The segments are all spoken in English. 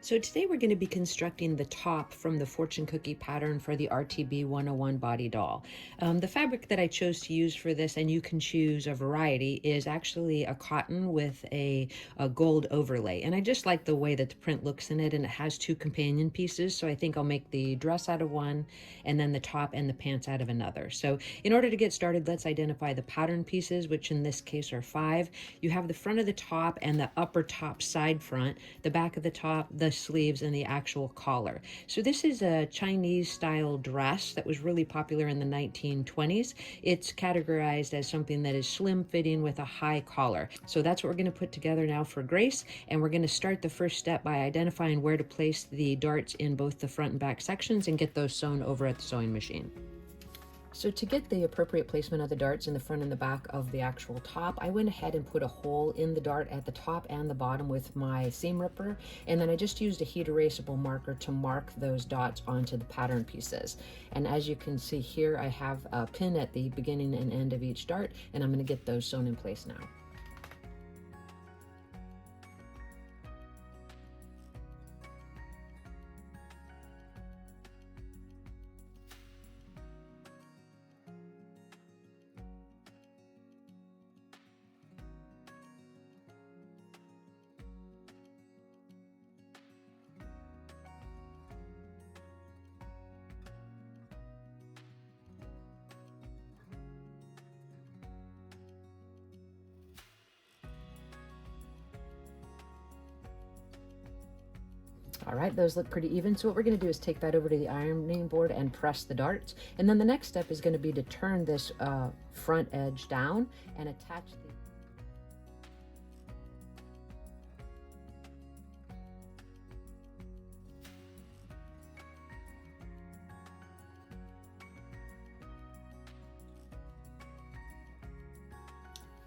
So today we're going to be constructing the top from the fortune cookie pattern for the RTB 101 body doll. The fabric that I chose to use for this, and you can choose a variety, is actually a cotton with a gold overlay. And I just like the way that the print looks in it, and it has two companion pieces. So I think I'll make the dress out of one and then the top and the pants out of another. So in order to get started, let's identify the pattern pieces, which in this case are 5. You have the front of the top and the upper top side front, the back of the top, the sleeves, and the actual collar. So this is a Chinese style dress that was really popular in the 1920s. It's categorized as something that is slim fitting with a high collar. So that's what we're going to put together now for Grace, and we're going to start the first step by identifying where to place the darts in both the front and back sections and get those sewn over at the sewing machine. So to get the appropriate placement of the darts in the front and the back of the actual top, I went ahead and put a hole in the dart at the top and the bottom with my seam ripper, and then I just used a heat erasable marker to mark those dots onto the pattern pieces. And as you can see here, I have a pin at the beginning and end of each dart, and I'm going to get those sewn in place now. All right, those look pretty even. So what we're going to do is take that over to the ironing board and press the darts. And then the next step is going to be to turn this front edge down and attach the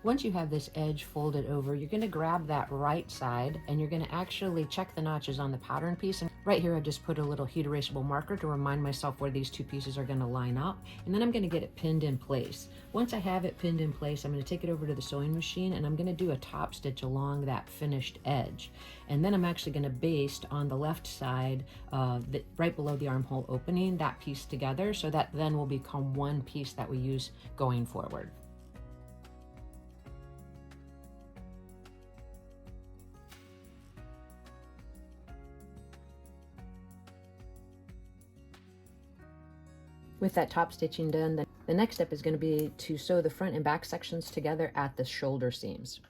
Once you have this edge folded over, you're going to grab that right side and you're going to actually check the notches on the pattern piece. And right here, I just put a little heat erasable marker to remind myself where these two pieces are going to line up. And then I'm going to get it pinned in place. Once I have it pinned in place, I'm going to take it over to the sewing machine and I'm going to do a top stitch along that finished edge. And then I'm actually going to baste on the left side, right below the armhole opening, that piece together, so that then will become one piece that we use going forward. With that top stitching done, the next step is going to be to sew the front and back sections together at the shoulder seams.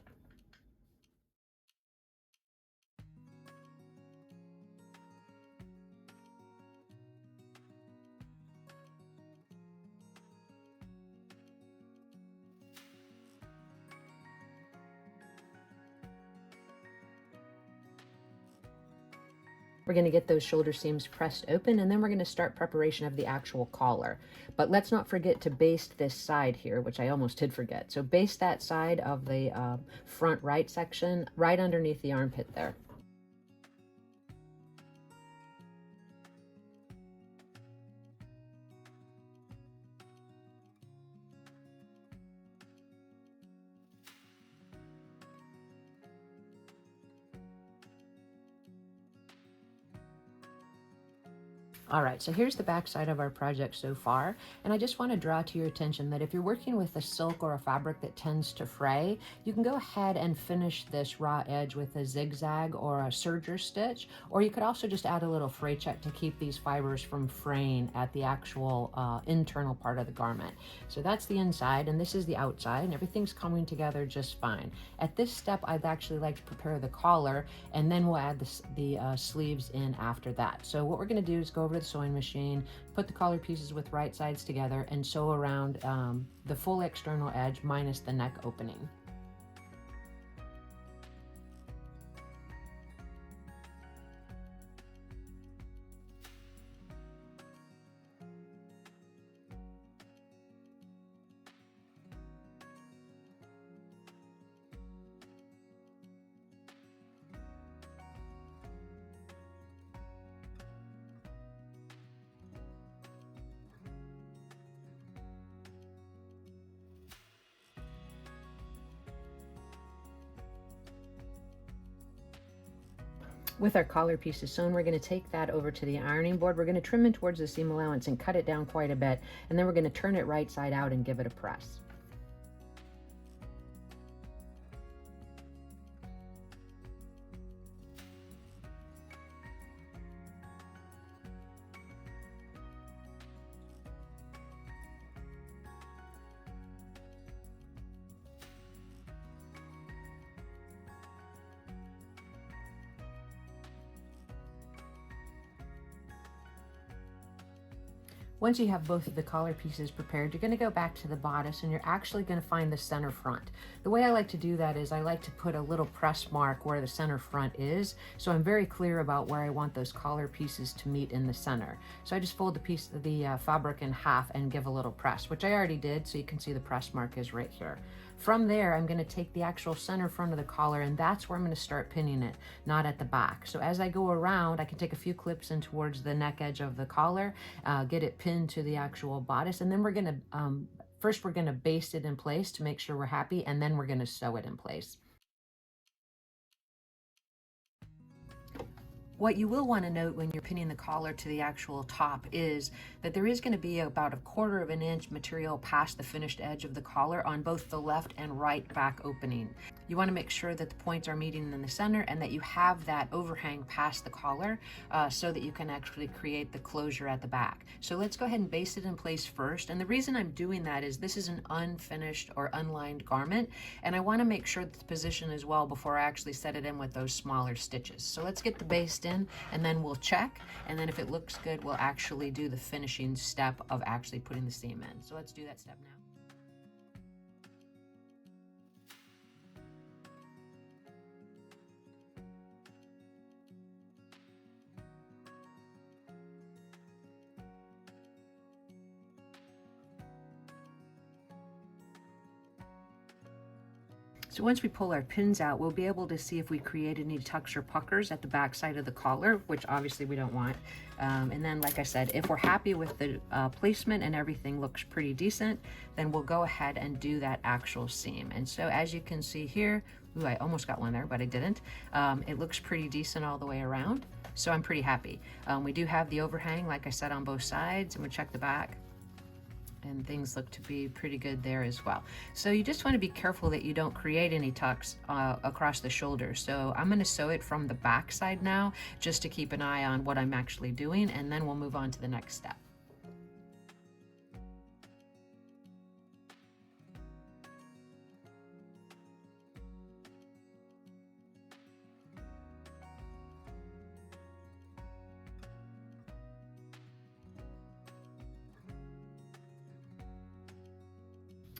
We're going to get those shoulder seams pressed open, and then we're going to start preparation of the actual collar. But let's not forget to baste this side here, which I almost did forget. So baste that side of the front right section right underneath the armpit there. All right, so here's the back side of our project so far, and I just want to draw to your attention that if you're working with a silk or a fabric that tends to fray, you can go ahead and finish this raw edge with a zigzag or a serger stitch, or you could also just add a little fray check to keep these fibers from fraying at the actual internal part of the garment. So that's the inside, and this is the outside, and everything's coming together just fine. At this step, I'd actually like to prepare the collar, and then we'll add the sleeves in after that. So what we're going to do is go over the sewing machine, put the collar pieces with right sides together, and sew around the full external edge minus the neck opening. With our collar pieces sewn, we're going to take that over to the ironing board. We're going to trim in towards the seam allowance and cut it down quite a bit, and then we're going to turn it right side out and give it a press. Once you have both of the collar pieces prepared, you're going to go back to the bodice and you're actually going to find the center front. The way I like to do that is I like to put a little press mark where the center front is, so I'm very clear about where I want those collar pieces to meet in the center. So I just fold the fabric in half and give a little press, which I already did, so you can see the press mark is right here. From there, I'm going to take the actual center front of the collar, and that's where I'm going to start pinning it, not at the back. So as I go around, I can take a few clips in towards the neck edge of the collar, get it pinned to the actual bodice, and then we're going to, first we're going to baste it in place to make sure we're happy, and then we're going to sew it in place. What you will want to note when you're pinning the collar to the actual top is that there is going to be about 1/4 of an inch material past the finished edge of the collar on both the left and right back opening. You want to make sure that the points are meeting in the center and that you have that overhang past the collar so that you can actually create the closure at the back. So let's go ahead and baste it in place first. And the reason I'm doing that is this is an unfinished or unlined garment, and I want to make sure that the position is well before I actually set it in with those smaller stitches. So let's get the baste in, and then we'll check, and then if it looks good, we'll actually do the finishing step of actually putting the seam in. So let's do that step now. So once we pull our pins out, we'll be able to see if we create any tucks or puckers at the back side of the collar, which obviously we don't want. And then, like I said, if we're happy with the placement and everything looks pretty decent, then we'll go ahead and do that actual seam. And so as you can see here, ooh, I almost got one there, but I didn't. It looks pretty decent all the way around. So I'm pretty happy. We do have the overhang, like I said, on both sides, and we'll check the back. And things look to be pretty good there as well. So you just want to be careful that you don't create any tucks across the shoulder. So I'm going to sew it from the back side now, just to keep an eye on what I'm actually doing, and then we'll move on to the next step.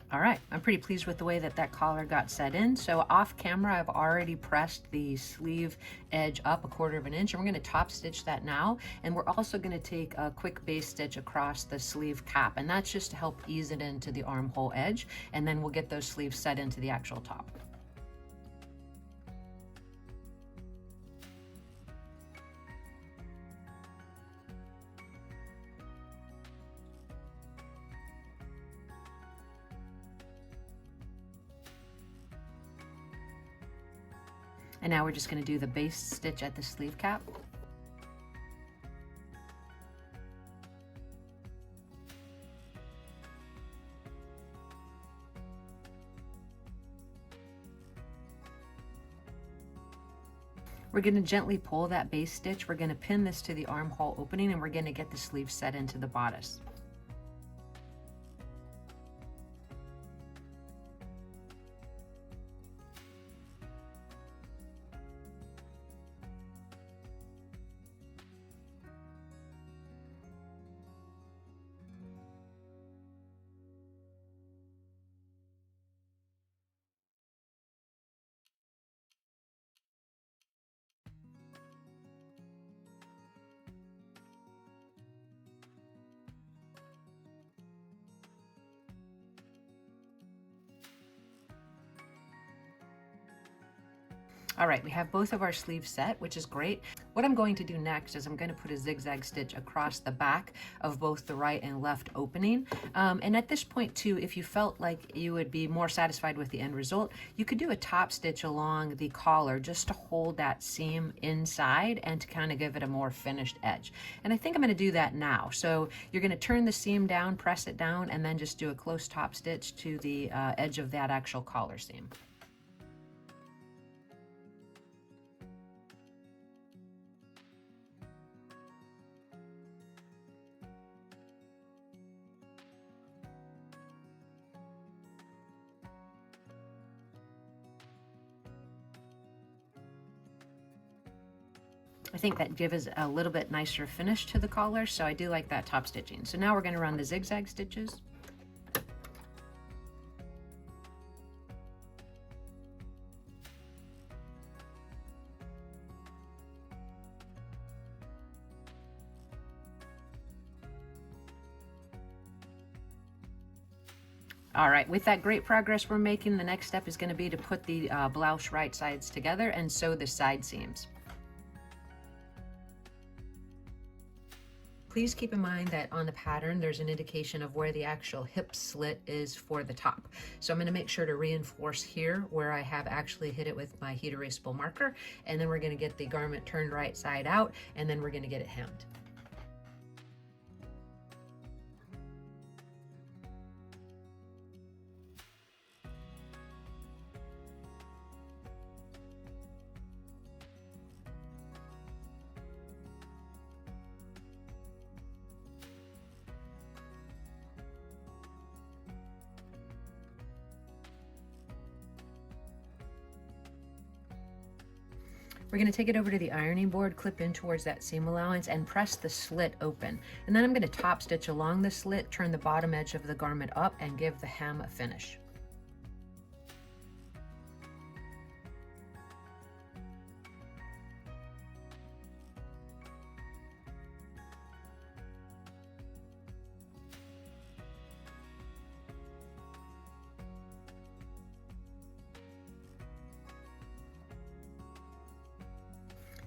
All right, I'm pretty pleased with the way that that collar got set in. So off camera, I've already pressed the sleeve edge up 1/4 of an inch, and we're going to top stitch that now. And we're also going to take a quick base stitch across the sleeve cap, and that's just to help ease it into the armhole edge. And then we'll get those sleeves set into the actual top. And now we're just going to do the base stitch at the sleeve cap. We're going to gently pull that base stitch. We're going to pin this to the armhole opening, and we're going to get the sleeve set into the bodice. All right, we have both of our sleeves set, which is great. What I'm going to do next is I'm going to put a zigzag stitch across the back of both the right and left opening. And at this point too, if you felt like you would be more satisfied with the end result, you could do a top stitch along the collar just to hold that seam inside and to kind of give it a more finished edge. And I think I'm going to do that now. So you're going to turn the seam down, press it down, and then just do a close top stitch to the edge of that actual collar seam. I think that gives a little bit nicer finish to the collar, so I do like that top stitching. So now we're going to run the zigzag stitches. All right, with that great progress we're making, the next step is going to be to put the blouse right sides together and sew the side seams. Please keep in mind that on the pattern there's an indication of where the actual hip slit is for the top. So I'm going to make sure to reinforce here where I have actually hit it with my heat erasable marker, and then we're going to get the garment turned right side out, and then we're going to get it hemmed. We're going to take it over to the ironing board, clip in towards that seam allowance, and press the slit open. And then I'm going to top stitch along the slit, turn the bottom edge of the garment up, and give the hem a finish.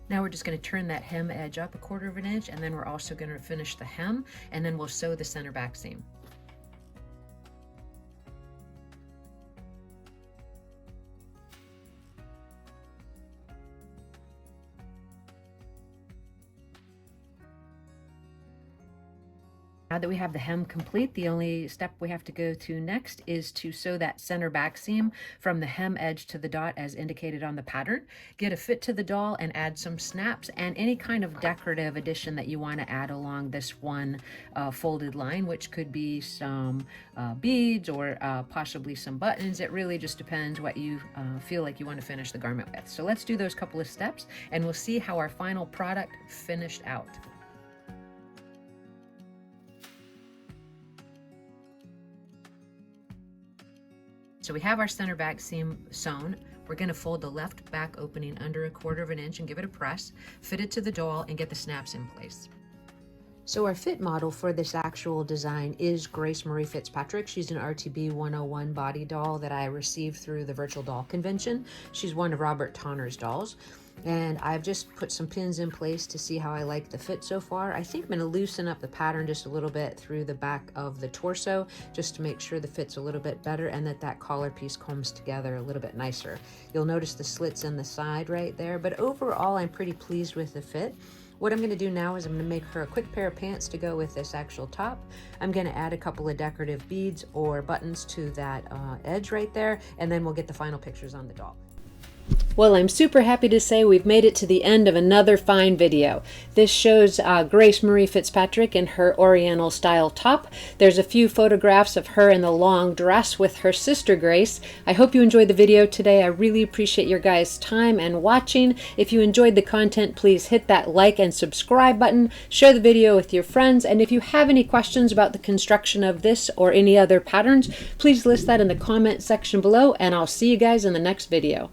Now we're just going to turn that hem edge up 1/4 of an inch, and then we're also going to finish the hem, and then we'll sew the center back seam. Now that we have the hem complete, the only step we have to go to next is to sew that center back seam from the hem edge to the dot as indicated on the pattern. Get a fit to the doll and add some snaps and any kind of decorative addition that you want to add along this one folded line, which could be some beads or possibly some buttons. It really just depends what you feel like you want to finish the garment with. So let's do those couple of steps and we'll see how our final product finished out. So we have our center back seam sewn. We're going to fold the left back opening under 1/4 of an inch and give it a press, fit it to the doll, and get the snaps in place. So our fit model for this actual design is Grace Marie Fitzpatrick. She's an RTB 101 body doll that I received through the Virtual Doll Convention. She's one of Robert Tonner's dolls. And I've just put some pins in place to see how I like the fit so far. I think I'm going to loosen up the pattern just a little bit through the back of the torso just to make sure the fit's a little bit better and that collar piece comes together a little bit nicer. You'll notice the slits in the side right there, but overall I'm pretty pleased with the fit. What I'm going to do now is I'm going to make her a quick pair of pants to go with this actual top. I'm going to add a couple of decorative beads or buttons to that edge right there, and then we'll get the final pictures on the doll. Well, I'm super happy to say we've made it to the end of another fine video. This shows Grace Marie Fitzpatrick in her Oriental style top. There's a few photographs of her in the long dress with her sister Grace. I hope you enjoyed the video today. I really appreciate your guys' time and watching. If you enjoyed the content, please hit that like and subscribe button, share the video with your friends, and if you have any questions about the construction of this or any other patterns, please list that in the comment section below, and I'll see you guys in the next video.